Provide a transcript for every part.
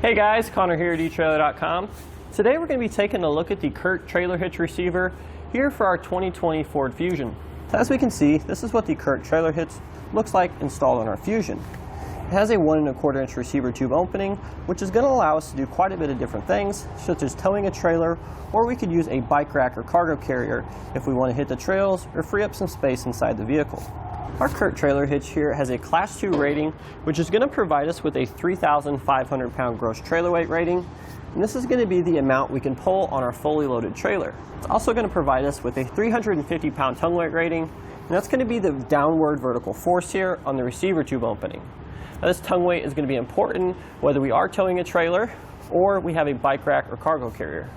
Hey guys, Connor here at etrailer.com. Today we're going to be taking a look at the Curt Trailer Hitch Receiver here for our 2020 Ford Fusion. As we can see, this is what the Curt Trailer Hitch looks like installed on our Fusion. It has a 1 1/4 inch receiver tube opening, which is going to allow us to do quite a bit of different things, such as towing a trailer, or we could use a bike rack or cargo carrier if we want to hit the trails or free up some space inside the vehicle. Our Curt Trailer Hitch here has a Class 2 rating, which is going to provide us with a 3,500 pound gross trailer weight rating, and this is going to be the amount we can pull on our fully loaded trailer. It's also going to provide us with a 350 pound tongue weight rating, and that's going to be the downward vertical force here on the receiver tube opening. Now, this tongue weight is going to be important whether we are towing a trailer or we have a bike rack or cargo carrier.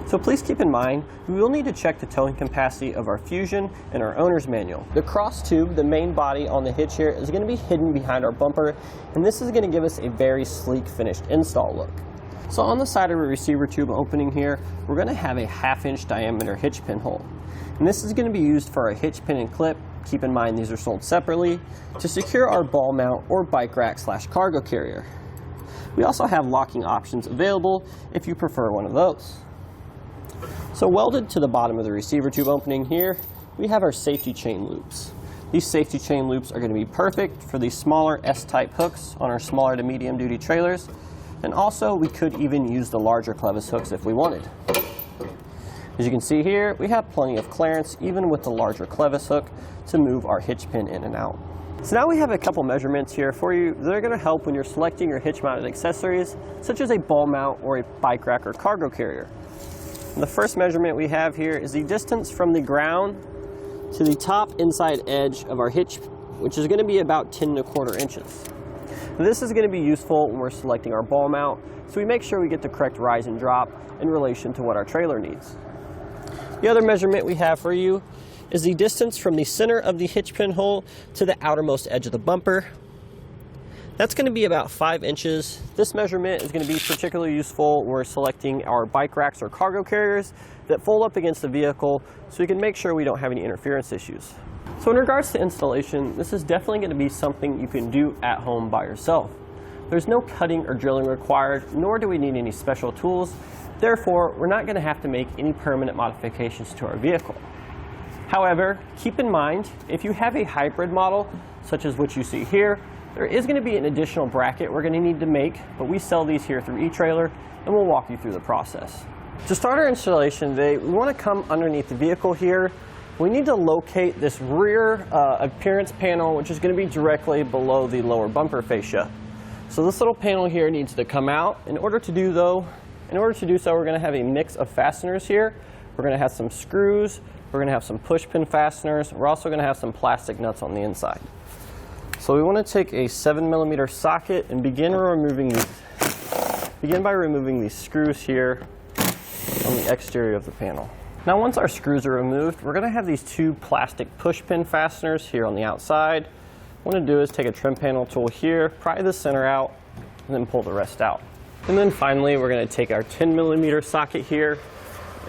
So please keep in mind, we will need to check the towing capacity of our Fusion and our owner's manual. The cross tube, the main body on the hitch here, is going to be hidden behind our bumper, and this is going to give us a very sleek finished install look. So on the side of a receiver tube opening here, we're going to have a 1/2 inch diameter hitch pin hole. And this is going to be used for our hitch pin and clip. Keep in mind these are sold separately, to secure our ball mount or bike rack / cargo carrier. We also have locking options available if you prefer one of those. So welded to the bottom of the receiver tube opening here, we have our safety chain loops. These safety chain loops are going to be perfect for these smaller S-type hooks on our smaller to medium duty trailers, and also we could even use the larger clevis hooks if we wanted. As you can see here, we have plenty of clearance even with the larger clevis hook to move our hitch pin in and out. So now we have a couple measurements here for you that are going to help when you're selecting your hitch mounted accessories, such as a ball mount or a bike rack or cargo carrier. And the first measurement we have here is the distance from the ground to the top inside edge of our hitch, which is going to be about 10 1/4 inches. Now, this is going to be useful when we're selecting our ball mount, so we make sure we get the correct rise and drop in relation to what our trailer needs. The other measurement we have for you is the distance from the center of the hitch pin hole to the outermost edge of the bumper. That's going to be about 5 inches. This measurement is going to be particularly useful when we're selecting our bike racks or cargo carriers that fold up against the vehicle, so we can make sure we don't have any interference issues. So in regards to installation, this is definitely going to be something you can do at home by yourself. There's no cutting or drilling required, nor do we need any special tools. Therefore, we're not going to have to make any permanent modifications to our vehicle. However, keep in mind, if you have a hybrid model, such as what you see here, there is going to be an additional bracket we're going to need to make, but we sell these here through eTrailer, and we'll walk you through the process. To start our installation today, we want to come underneath the vehicle here. We need to locate this rear appearance panel, which is going to be directly below the lower bumper fascia. So this little panel here needs to come out. In order to do so, we're going to have a mix of fasteners here. We're going to have some screws, we're going to have some push pin fasteners, we're also going to have some plastic nuts on the inside. So we want to take a 7mm socket and begin by removing these screws here on the exterior of the panel. Now once our screws are removed, we're going to have these 2 plastic push pin fasteners here on the outside. What I'm going to do is take a trim panel tool here, pry the center out, and then pull the rest out. And then finally, we're going to take our 10mm socket here.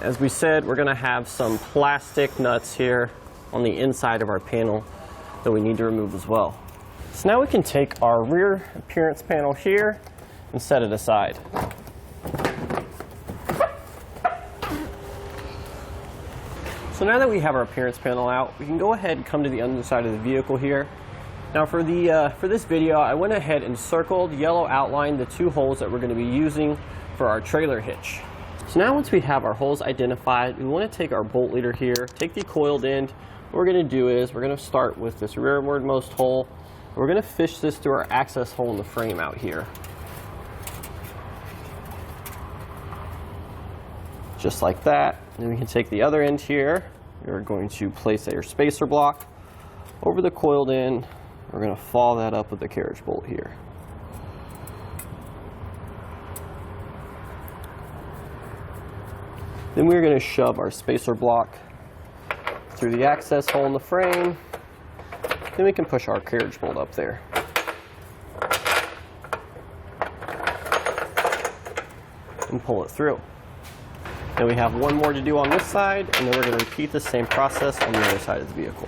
As we said, we're going to have some plastic nuts here on the inside of our panel that we need to remove as well. So now we can take our rear appearance panel here and set it aside. So now that we have our appearance panel out, we can go ahead and come to the underside of the vehicle here. Now for this video, I went ahead and circled, yellow outlined the 2 holes that we're going to be using for our trailer hitch. So now once we have our holes identified, we want to take our bolt leader here, take the coiled end. What we're going to do is we're going to start with this rearwardmost hole. We're going to fish this through our access hole in the frame out here. Just like that. And then we can take the other end here. We're going to place your spacer block over the coiled end. We're going to follow that up with the carriage bolt here. Then we're going to shove our spacer block through the access hole in the frame. Then we can push our carriage bolt up there. And pull it through. Then we have one more to do on this side, and then we're going to repeat the same process on the other side of the vehicle.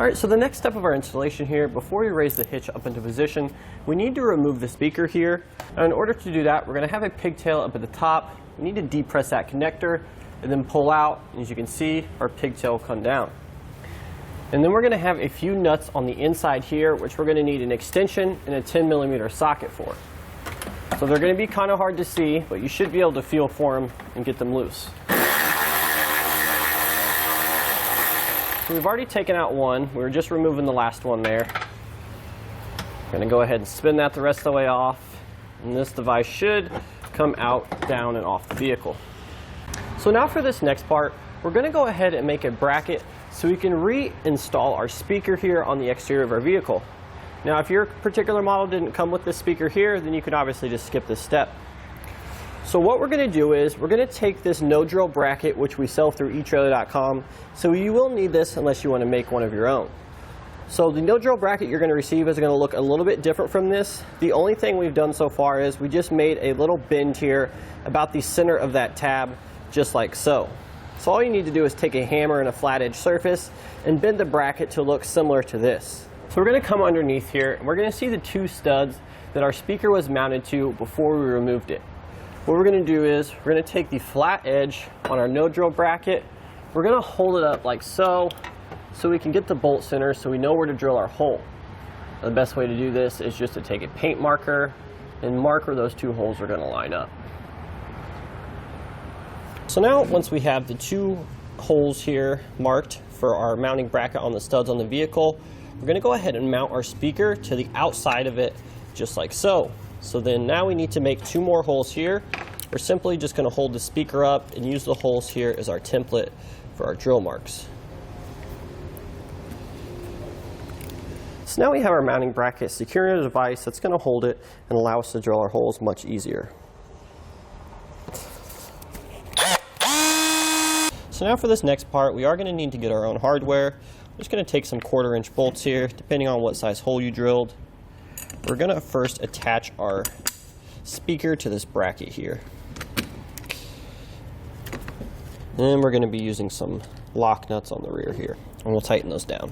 Alright, so the next step of our installation here, before we raise the hitch up into position, we need to remove the speaker here. Now in order to do that, we're going to have a pigtail up at the top. We need to depress that connector and then pull out. As you can see, our pigtail will come down. And then we're going to have a few nuts on the inside here, which we're going to need an extension and a 10mm socket for. So they're going to be kind of hard to see, but you should be able to feel for them and get them loose. So we've already taken out one. We were just removing the last one there. I'm going to go ahead and spin that the rest of the way off. And this device should come out, down, and off the vehicle. So now for this next part, we're going to go ahead and make a bracket so we can reinstall our speaker here on the exterior of our vehicle. Now if your particular model didn't come with this speaker here, then you can obviously just skip this step. So what we're going to do is we're going to take this no drill bracket, which we sell through etrailer.com. So you will need this unless you want to make one of your own. So the no drill bracket you're going to receive is going to look a little bit different from this. The only thing we've done so far is we just made a little bend here about the center of that tab, just like so. So all you need to do is take a hammer and a flat edge surface and bend the bracket to look similar to this. So we're going to come underneath here and we're going to see the two studs that our speaker was mounted to before we removed it. What we're going to do is we're going to take the flat edge on our no drill bracket. We're going to hold it up like so we can get the bolt center so we know where to drill our hole. The best way to do this is just to take a paint marker and mark where those two holes are going to line up. So now once we have the two holes here marked for our mounting bracket on the studs on the vehicle, we're going to go ahead and mount our speaker to the outside of it just like so. So then now we need to make two more holes here. We're simply just going to hold the speaker up and use the holes here as our template for our drill marks. So now we have our mounting bracket securing a device that's going to hold it and allow us to drill our holes much easier. So now for this next part, we are going to need to get our own hardware. I'm just going to take some 1/4" bolts here, depending on what size hole you drilled. We're going to first attach our speaker to this bracket here. Then we're going to be using some lock nuts on the rear here, and we'll tighten those down.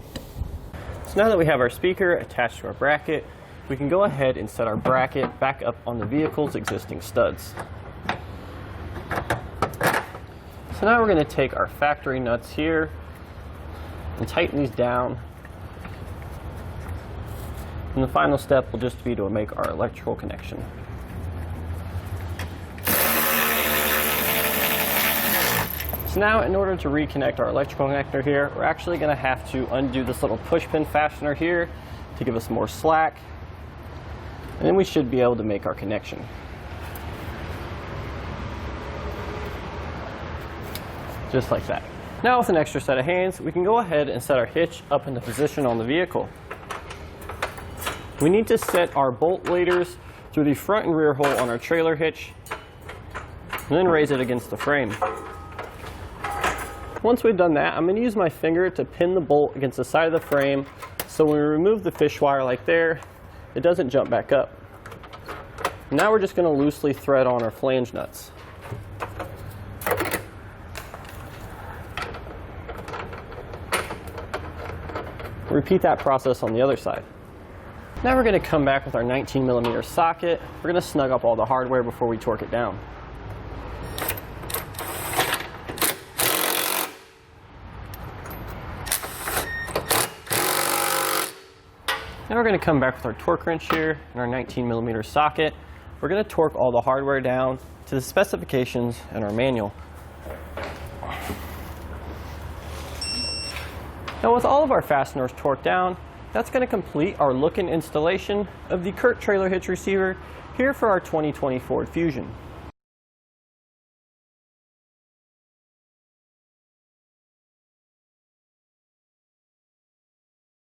So now that we have our speaker attached to our bracket, we can go ahead and set our bracket back up on the vehicle's existing studs. So now we're going to take our factory nuts here and tighten these down. And the final step will just be to make our electrical connection. So now in order to reconnect our electrical connector here, we're actually going to have to undo this little push pin fastener here to give us more slack. And then we should be able to make our connection. Just like that. Now with an extra set of hands, we can go ahead and set our hitch up into position on the vehicle. We need to set our bolt leaders through the front and rear hole on our trailer hitch, and then raise it against the frame. Once we've done that, I'm going to use my finger to pin the bolt against the side of the frame, so when we remove the fish wire like there, it doesn't jump back up. Now we're just going to loosely thread on our flange nuts. Repeat that process on the other side. Now we're going to come back with our 19mm socket. We're going to snug up all the hardware before we torque it down. Now we're going to come back with our torque wrench here and our 19mm socket. We're going to torque all the hardware down to the specifications in our manual. Now with all of our fasteners torqued down, that's going to complete our look and installation of the Curt Trailer Hitch Receiver here for our 2020 Ford Fusion.